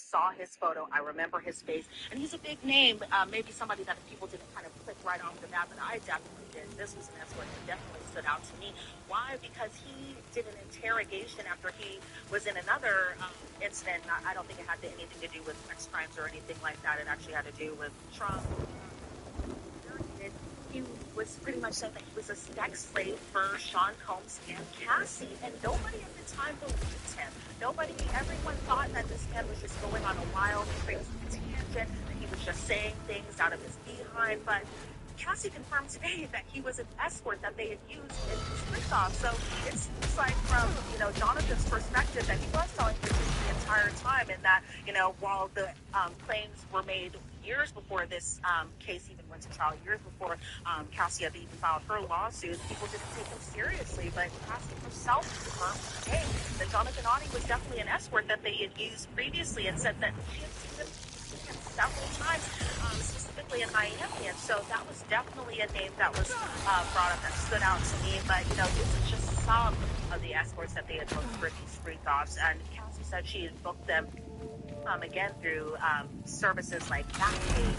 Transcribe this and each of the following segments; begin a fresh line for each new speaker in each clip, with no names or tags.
saw his photo. I remember his face, and he's a big name. Maybe somebody that people didn't kind of click right off the bat, but I definitely did. This was an escort that definitely stood out to me. Why? Because he did an interrogation after he was in another incident. I don't think it had anything to do with sex crimes or anything like that. It actually had to do with Trump. He was pretty much saying that he was a sex slave for Sean Combs and Cassie, and nobody at the time believed him. Everyone thought that this man was just going on a wild, crazy tangent, that he was just saying things out of his behind, but Cassie confirmed today that he was an escort that they had used in his freak-off. So it seems like from, Jonathan's perspective that he was telling the truth the entire time, and that, while the claims were made years before this case even went to trial, years before Cassie had even filed her lawsuit, people didn't take him seriously. But Cassie herself confirmed today that Jonathan Audie was definitely an escort that they had used previously, and said that she had seen him several times, specifically in Miami. And so that was definitely a name that was brought up that stood out to me. But, this is just some of the escorts that they had booked for these freak-offs. And Cassie said she had booked them again through services like Backpage,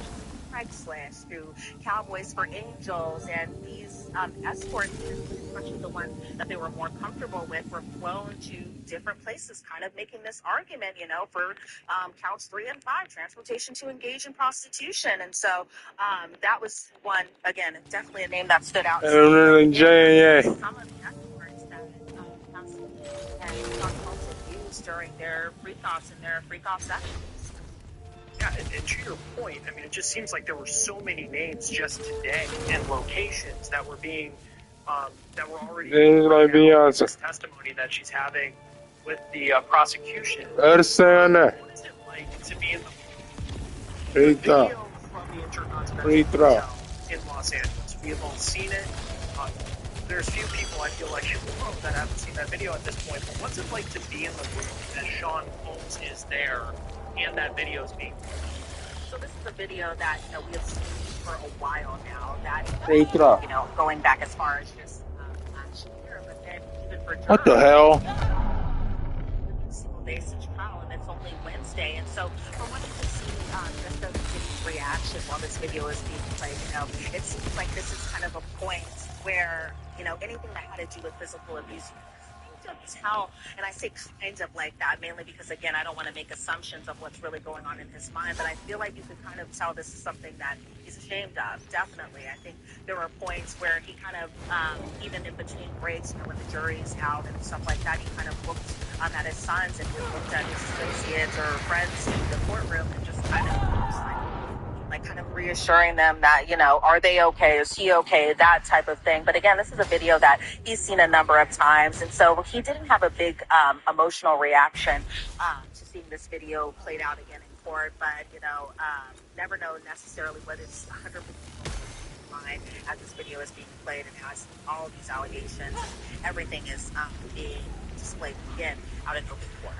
Craigslist, through Cowboys for Angels, and these escorts, especially the ones that they were more comfortable with, were flown to different places, kind of making this argument, for counts 3 and 5, transportation to engage in prostitution. And so that was one, again, definitely a name that stood out to me. Some of the escorts that Cassie and Sean Combs had used during their freak-offs and their freak-off sessions.
Yeah, and to your point, I mean, it just seems like there were so many names just today and locations that were being, that were already this testimony that she's having with the prosecution. What is it like to be in the video from the Intercontinental Hotel in Los Angeles? We have all seen it. There's few people, I feel like, in the world that haven't seen that video at this point. But what's it like to be in the room as Sean Combs is there and that video is being made?
So this is a video that, we have seen for a while now, that, going back as far as just last year, but then even for
what the hell?
Single day since trial, and it's only Wednesday. And so from what you can see, just the reaction while this video is being played, it seems like this is kind of a point where, anything that had to do with physical abuse, you can tell, and I say kind of like that, mainly because, again, I don't want to make assumptions of what's really going on in his mind, but I feel like you could kind of tell this is something that he's ashamed of, definitely. I think there were points where he kind of, even in between breaks, when the jury's out and stuff like that, he kind of looked at his sons and he looked at his associates or friends in the courtroom and just kind of like kind of reassuring them that, are they okay? Is he okay? That type of thing. But again, this is a video that he's seen a number of times. And so he didn't have a big emotional reaction to seeing this video played out again in court. But, never know necessarily what is 100% mind as this video is being played and as all of these allegations, everything is being displayed again out in open court.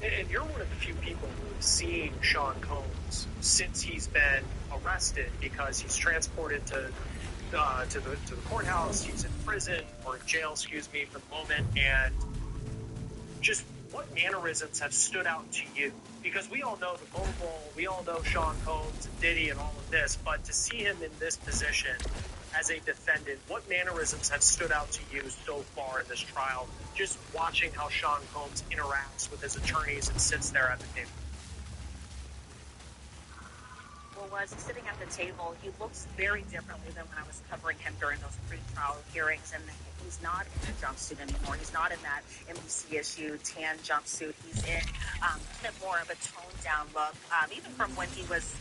And you're one of the few people who've seen Sean Combs since he's been arrested, because he's transported to the courthouse, he's in prison, or in jail, for the moment, and just what mannerisms have stood out to you? Because we all know the mobile, we all know Sean Combs and Diddy and all of this, but to see him in this position as a defendant, what mannerisms have stood out to you so far in this trial, just watching how Sean Combs interacts with his attorneys and sits there at the table?
Well, as he's sitting at the table, he looks very differently than when I was covering him during those pre-trial hearings, and he's not in a jumpsuit anymore. He's not in that NBC-issued tan jumpsuit. He's in more of a toned-down look, even from when he was...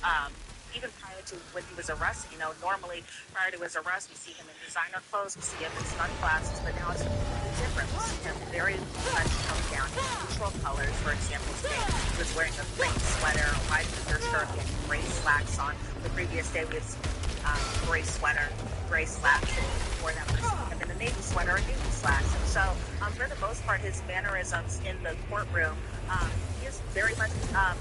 even prior to when he was arrested, normally prior to his arrest, we see him in designer clothes, we see him in sunglasses, but now it's completely different. We see him very much toned down in neutral colors. For example, today he was wearing a gray sweater, a white shirt, and gray slacks on. The previous day we had seen gray sweater, gray slacks, and before that we see him in a navy sweater and navy slacks. And so, for the most part, his mannerisms in the courtroom, he is very much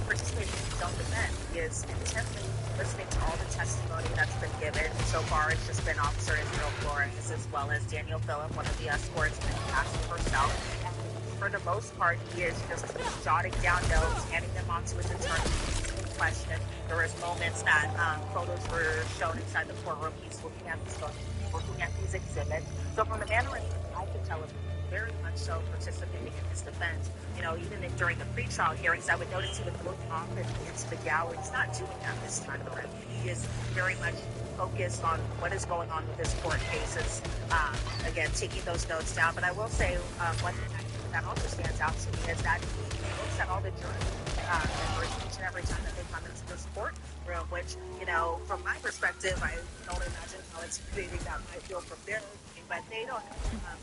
participating in his own defense. He is intently listening to all the testimony that's been given. So far, it's just been Officer Israel Flores as well as Daniel Phillip, one of the escorts, and Cassie herself. And for the most part, he is just jotting down notes, handing them talk to his attorney in question. There was moments that photos were shown inside the courtroom. He's looking at these photos, looking at these exhibits. So from the mannerisms, I could tell him very much so participating in his defense. You know, even during the pre-trial hearings, I would notice he would look off into the gallery. He's not doing that this time around. He is very much focused on what is going on with his court cases. Again, taking those notes down. But I will say one thing that also stands out to me is that he looks at all the jury members each and every time that they come into this courtroom, which, you know, from my perspective, I can only imagine how intimidating that might feel from their view, but they don't have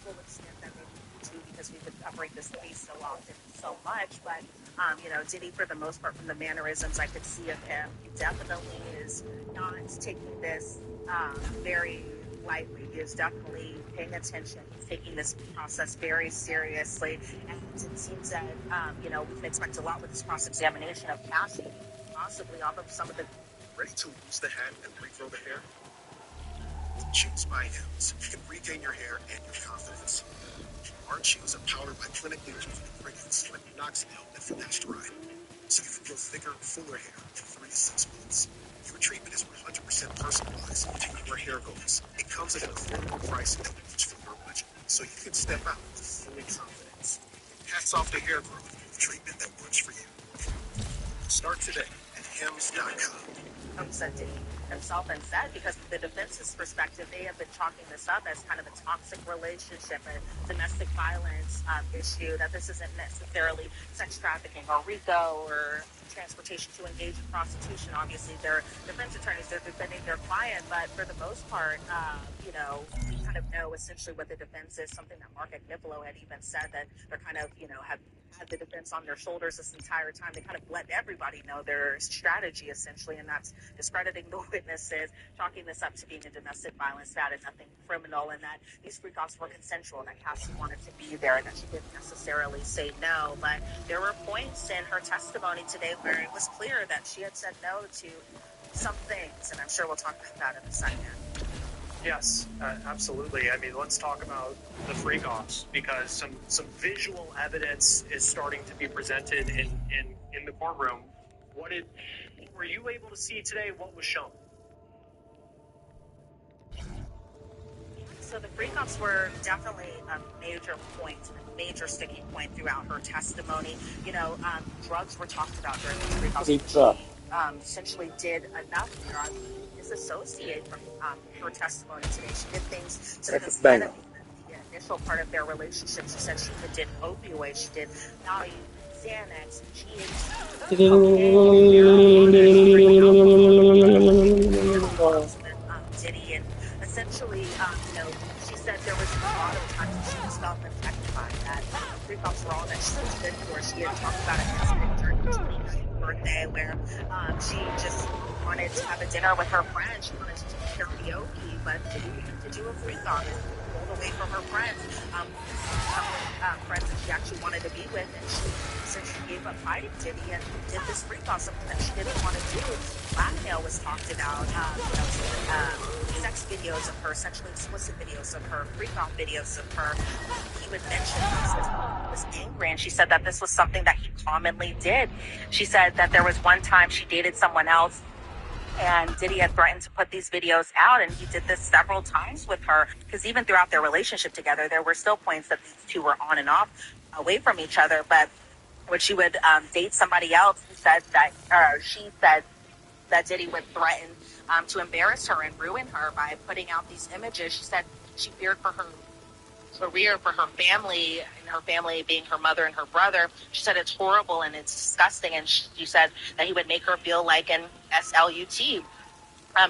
full extent that they need to, because we've been covering this case so often and so much. But you know, Diddy, for the most part, from the mannerisms I could see of him, he definitely is not taking this very lightly. He is definitely paying attention. He's taking this process very seriously, and it seems that you know, we can expect a lot with this cross-examination of Cassie, possibly off of some of the.
Ready to lose the hat and regrow the hair? Choose My Hems. You can regain your hair and your confidence. Our chews are powered by clinically proven ingredients like minoxidil and finasteride, so you can grow thicker, fuller hair in 3 to 6 months. Your treatment is 100% personalized to your hair goals. It comes at an affordable price that works for your budget, so you can step out with fully confidence. Hats off to hair growth, treatment that works for you. Start today at Hems.com.
Said Diddy himself and said, because from the defense's perspective, they have been chalking this up as kind of a toxic relationship, a domestic violence issue, that this isn't necessarily sex trafficking or RICO or transportation to engage in prostitution. Obviously, their defense attorneys, they're defending their client, but for the most part, you know, we kind of know essentially what the defense is, something that Mark Agnifilo had even said, that they're kind of, you know, have had the defense on their shoulders this entire time. They kind of let everybody know their strategy, essentially, and that's discrediting the witnesses, chalking this up to being a domestic violence status, nothing criminal, and that these freak-offs were consensual, that Cassie wanted to be there, and that she didn't necessarily say no. But there were points in her testimony today where it was clear that she had said no to some things, and I'm sure we'll talk about that in a second.
Yes, absolutely. I mean, let's talk about the freak-offs, because some visual evidence is starting to be presented in the courtroom. Were you able to see today what was shown?
So the freak-offs were definitely a major point, a major sticking point throughout her testimony. You know, drugs were talked about during the freak-offs. She essentially did enough drugs to disassociate from her testimony today. She did things to instead of the initial part of their relationship. She said she did opioids, she did Valium, Xanax, GHB, Diddy, and essentially, you know, she said there was a lot of times that she just felt infected by that. Freak-offs were all that she did for. She had talked about an incident during her 29th birthday where she just wanted to have a dinner with her friends. She wanted to do karaoke, but she didn't to do a freak-off. Pulled away from her friends, friends that she actually wanted to be with, and since she gave up fighting Diddy and did this freak-off, something that she didn't want to do. Blackmail was talked about, sex videos of her, sexually explicit videos of her, freak-off videos of her. He would mention this, he was angry, and she said that this was something that he commonly did. She said that there was one time she dated someone else, and Diddy had threatened to put these videos out, and he did this several times with her, because even throughout their relationship together, there were still points that these two were on and off, away from each other. But when she would date somebody else, she said that Diddy would threaten to embarrass her and ruin her by putting out these images. She said she feared for her career, for her family, and her family being her mother and her brother. She said it's horrible and it's disgusting, and she said that he would make her feel like an SLUT.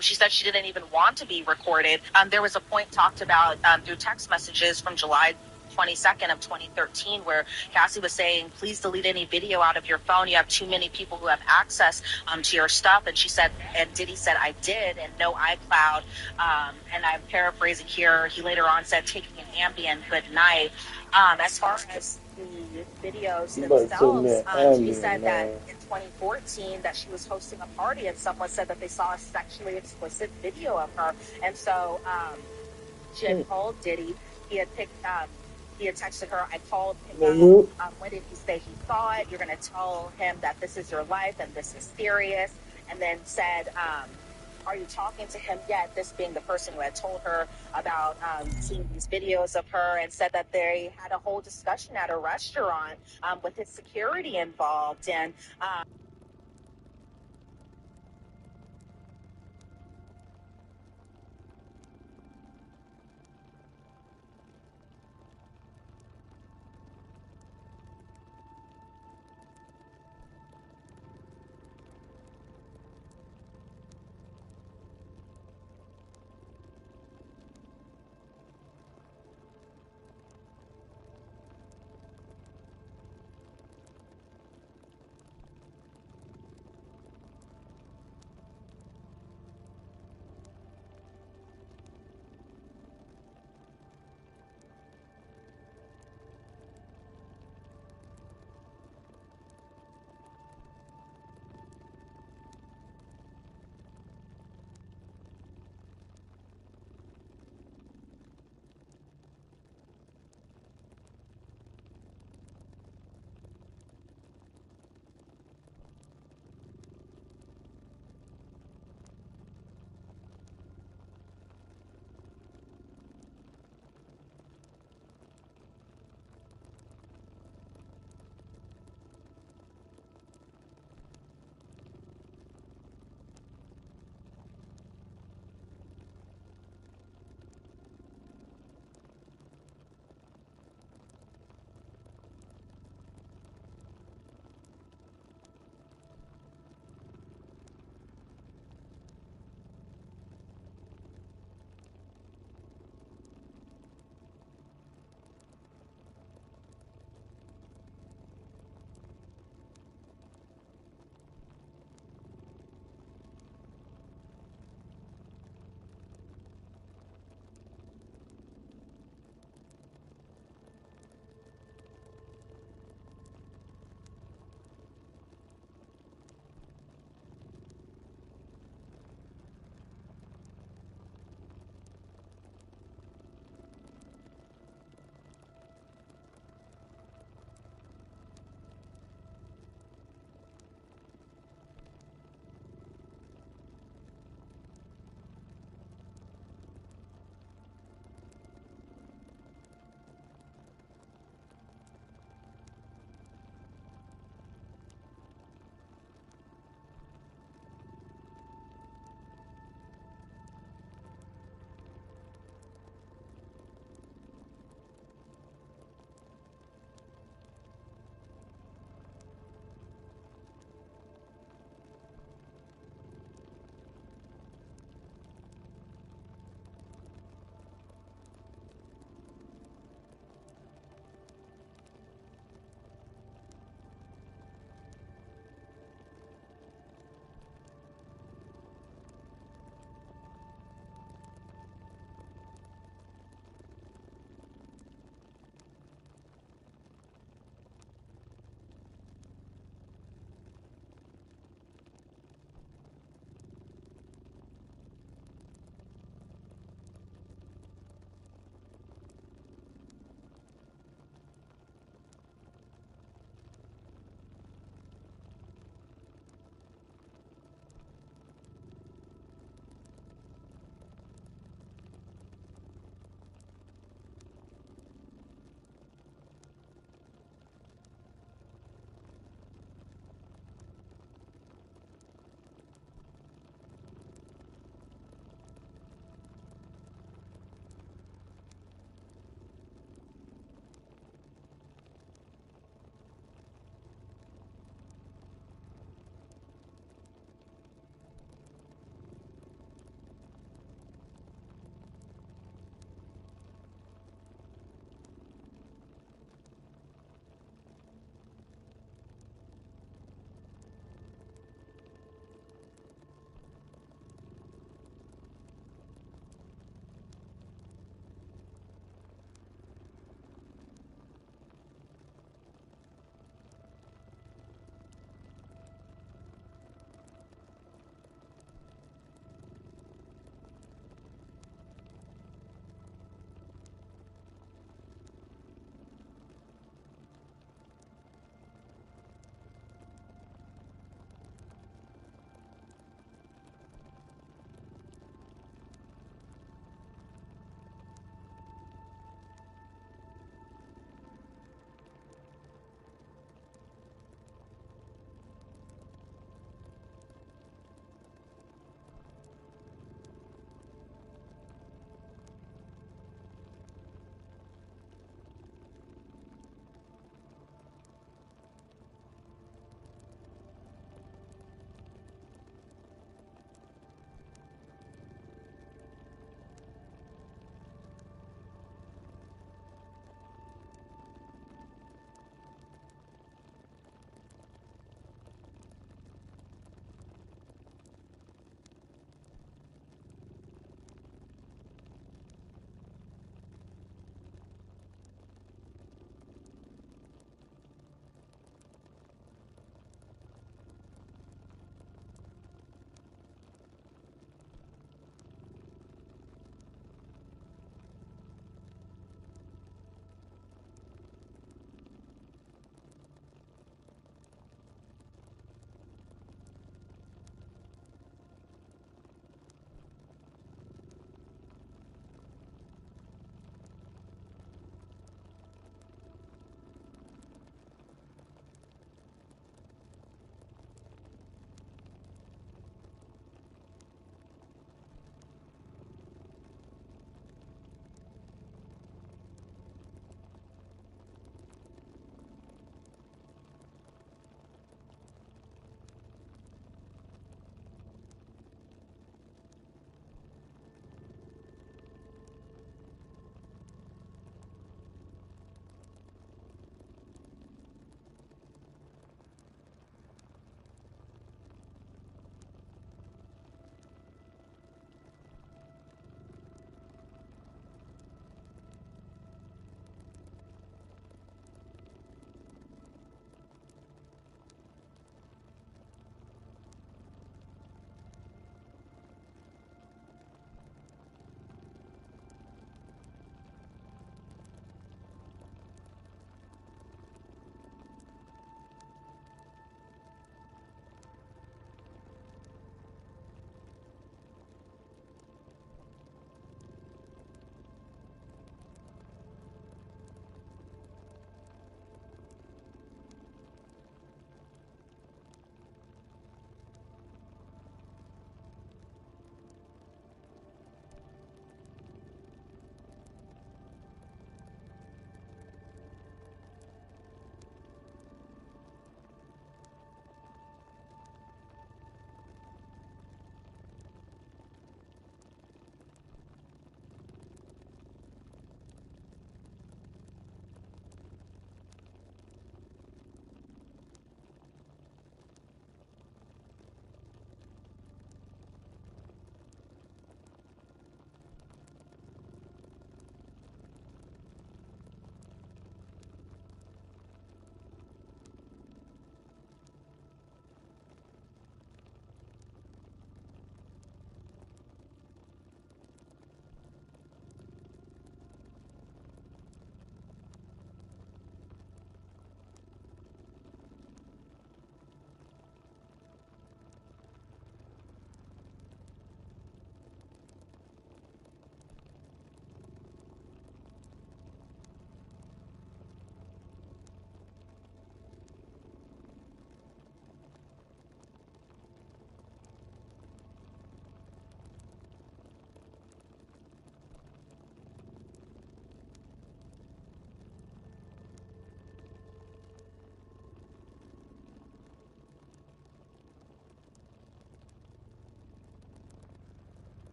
She said she didn't even want to be recorded. There was a point talked about through text messages from July 22nd of 2013 where Cassie was saying, please delete any video out of your phone. You have too many people who have access to your stuff. And she said, and Diddy said, I did, and no iCloud. And I'm paraphrasing here. He later on said, taking an Ambien, good night. As far as the videos themselves, she said that in 2014 that she was hosting a party and someone said that they saw a sexually explicit video of her. And so she had called Diddy. He had picked He had texted her, I called him
Mm-hmm.
up. When did he say he thought? You're going to tell him that this is your life and this is serious. And then said, are you talking to him yet? This being the person who had told her about seeing these videos of her, and said that they had a whole discussion at a restaurant with his security involved. And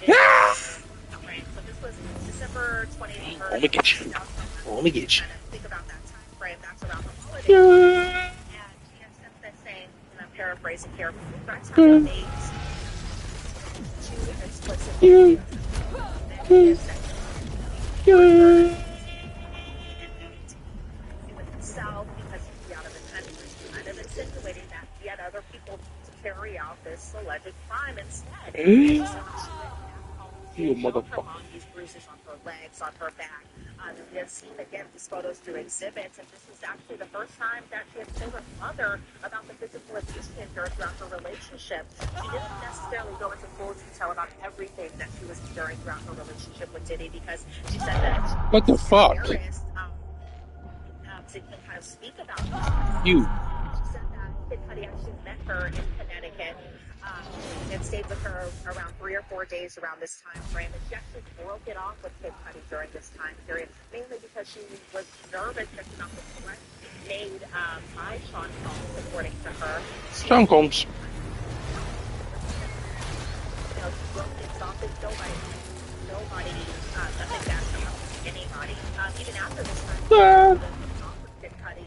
Right, so this was December 23rd.
Let me get you. Let me get you.
Kind of think about that time frame. That's around the holidays. And she has since been saying, and I'm paraphrasing here, that's how they made two explicit videos. With himself because he'd be out of the country, kind of insinuating that he had other people to carry out this alleged crime instead.
You motherfucker.
These bruises on her legs, on her back. We have seen again these photos through exhibits, and this was actually the first time that she had told her mother about the physical abuse she endured throughout her relationship. She didn't necessarily go into full detail about everything that she was enduring throughout her relationship with Diddy because she said that
What the fuck?
to kind of speak about this.
You.
She said that Kid Cudi actually met her in Connecticut and stayed with her around 3 or 4 days around this time frame. And she actually broke it off with Kid Cudi during this time period, mainly because she was nervous that she not the threat made by Sean Combs, according to her.
Sean Combs.
You know, she broke things off with nobody, nothing bad about anybody. Even after this time, Kid Cudi,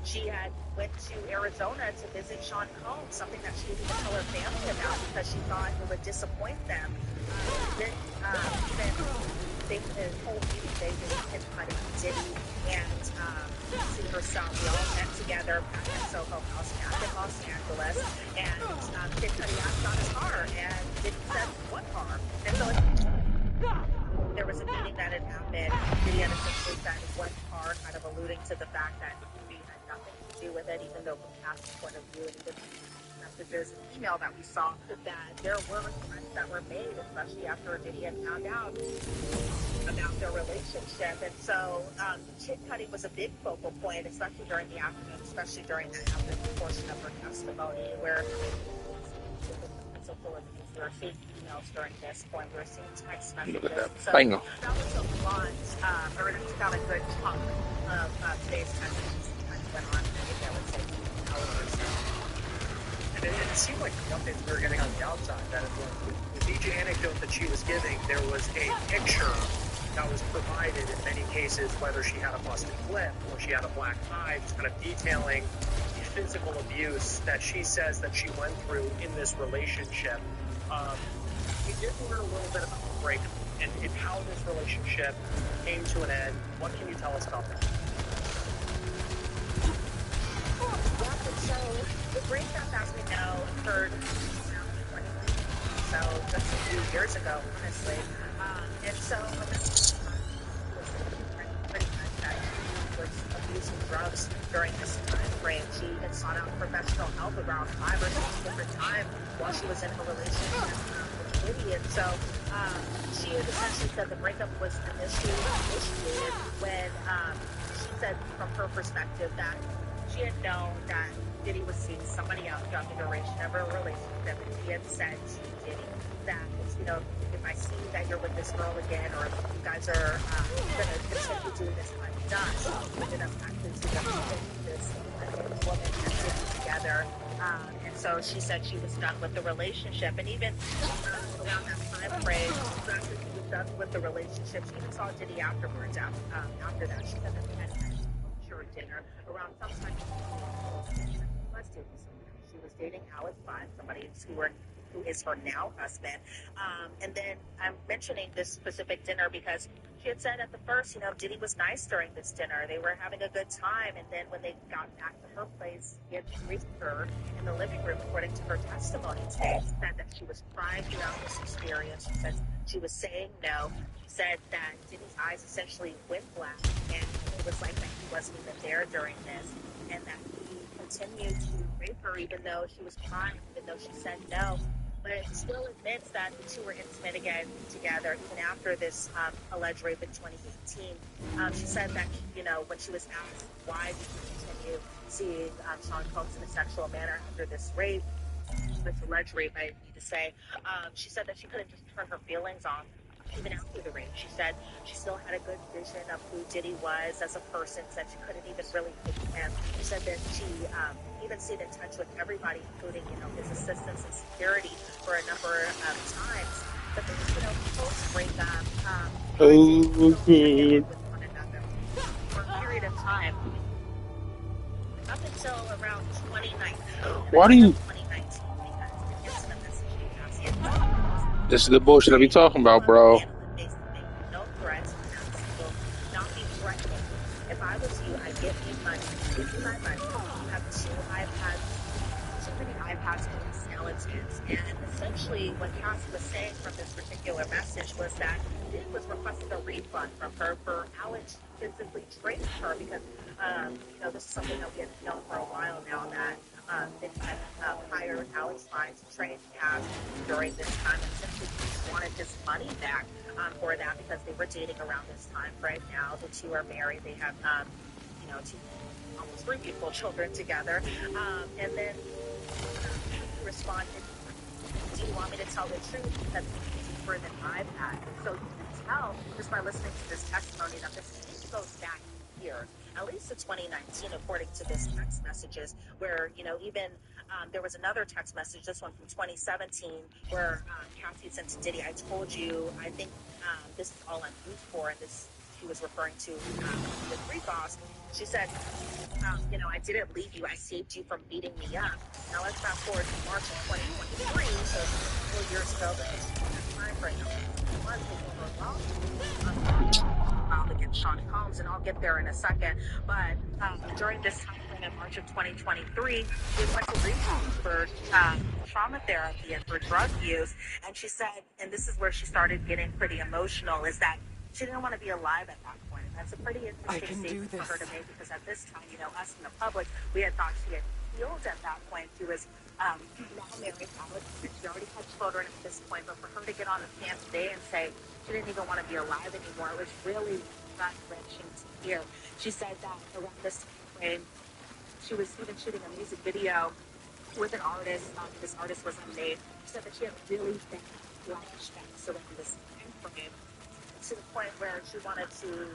she had went to Arizona to visit Sean Combs, something that she didn't even tell her family about because she thought it would disappoint them. Then they told me they did Kid Cudi, Diddy, and see herself. We all met together back at Soho House back in Los Angeles, and Kid Cudi asked on his car, and Diddy said, "What car?" And so there was a meeting that had happened. Diddy had essentially said what car, kind of alluding to the fact that he had nothing to do with it, even though from past point of view, and even messages and email that we saw, that there were threats that were made, especially after Diddy had found out about their relationship. And so Kid Cudi was a big focal point, especially during the afternoon, especially during the afternoon portion of her testimony, where we were seeing emails during this point, we were seeing text messages.
Look at that
So
finger.
that was a lot, or that's about a good chunk of today's messages that went on, maybe I would say, an hour or so.
And it seemed like one thing we were getting on the outside, that with each anecdote that she was giving, there was a picture that was provided in many cases, whether she had a busted lip or she had a black eye, just kind of detailing the physical abuse that she says that she went through in this relationship. We did learn a little bit about the breakup and how this relationship came to an end. What can you tell us about that?
So the breakup, as we know, occurred around 2020, so just a few years ago, honestly. And so pretty much that she was abusing drugs during this time frame. She had sought out professional help around 5 or 6 different times while she was in her relationship with Diddy. And so she had essentially said the breakup was initiated when she said, from her perspective, that she had known that Diddy was seeing somebody else throughout the duration of her relationship, and he had said to Diddy that, you know, if I see that you're with this girl again, or if you guys are going to continue doing this, I'm done. So we ended up actually seeing this woman and Diddy together, and so she said she was done with the relationship, and even around that time frame, after she was done with the relationship, she even saw Diddy afterwards. After that, she said that they had dinner around sometime. She was dating Alex Vine, somebody who is her now husband. And then I'm mentioning this specific dinner because she had said at the first, you know, Diddy was nice during this dinner. They were having a good time. And then when they got back to her place, he had greeted her in the living room, according to her testimony today. She said that she was crying throughout this experience. She said she was saying no. She said that Diddy's eyes essentially went black, and it was like that he wasn't even there during this, and that he continued to rape her even though she was crying, even though she said no. But it still admits that the two were intimate again together, even after this alleged rape in 2018. She said that, you know, when she was asked why did you continue seeing Sean Combs in a sexual manner after this rape, this alleged rape, I need to say, she said that she couldn't just turn her feelings off even after the rape. She said she still had a good vision of who Diddy was as a person, said she couldn't even really pick him. She said that she even stayed in touch with everybody, including, his assistants and security for a number of times. But then, post-breakup,
Oh,
still connected
good.
with one another for a period of time up until around 2019. And I
Why do
bring up
you?
2019 because the instant messaging Cassie had posted
This is the bullshit I be talking about,
love
bro.
handle it, basically make no threats. Cassie will not be threatening. If I was you, I'd get me money. Give me my money. You have two iPads, too many iPads full of skeletons. And essentially what Cassie was saying from this particular message was that Diddy was requesting a refund from her for how it physically trained her because, this is something that we had known for a while now that Diddy had hired Alex Fine to train Cass during this time and essentially he just wanted his money back for that because they were dating around this time frame now. The two are married. They have, two, almost three beautiful children together. And then he responded, do you want me to tell the truth? That's deeper than I've had. So you can tell just by listening to this testimony that this goes back years, at least to 2019, according to this text messages, where, even there was another text message, this one from 2017, where Cassie sent to Diddy, I told you, I think this is all I'm used for, and this she was referring to the Greek boss. She said, I didn't leave you. I saved you from beating me up. Now let's fast forward to March of 2023, so 4 years ago, but this time frame, months before her lawsuit filed against Sean Combs, and I'll get there in a second. But during this time frame in March of 2023, we went to rehab for trauma therapy and for drug use, and she said, and this is where she started getting pretty emotional, is that she didn't want to be alive at that point. And that's a pretty interesting statement for her to make because at this time, us in the public, we had thought she had healed at that point. She was now married, Alex, and she already had children at this point. But for her to get on the stand today and say she didn't even want to be alive anymore, it was really gut-wrenching to hear. She said that around this time frame, she was even shooting a music video with an artist. This artist was unnamed. She said that she had really bad flashbacks around this time frame to the point where she wanted to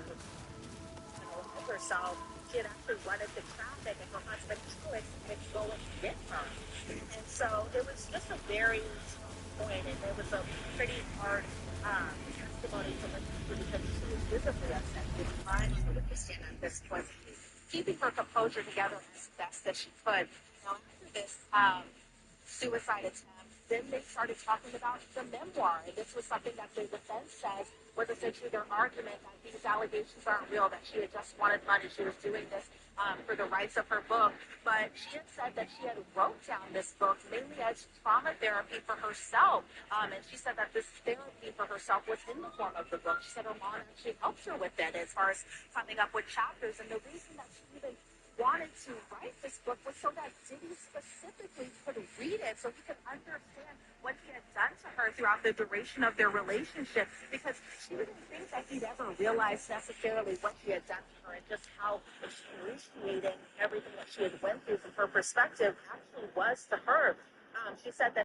help herself. She had actually run into traffic and her husband Alex would go and get her. And so it was just a very tough point and it was a pretty hard testimony to listen to because she was visibly upset. She was trying to understand at this point, keeping her composure together as best as she could. Now after this suicide attempt, then they started talking about the memoir. And this was something that the defense says was essentially their argument that these allegations aren't real, that she had just wanted money. She was doing this for the rights of her book. But she had said that she had wrote down this book mainly as trauma therapy for herself. And she said that this therapy for herself was in the form of the book. She said her mom actually helped her with it as far as coming up with chapters. And the reason that she even wanted to write this book was so that Diddy specifically could read it so he could understand what he had done to her throughout the duration of their relationship because she didn't think that he'd ever realized necessarily what she had done to her and just how excruciating everything that she had went through from her perspective actually was to her. She said that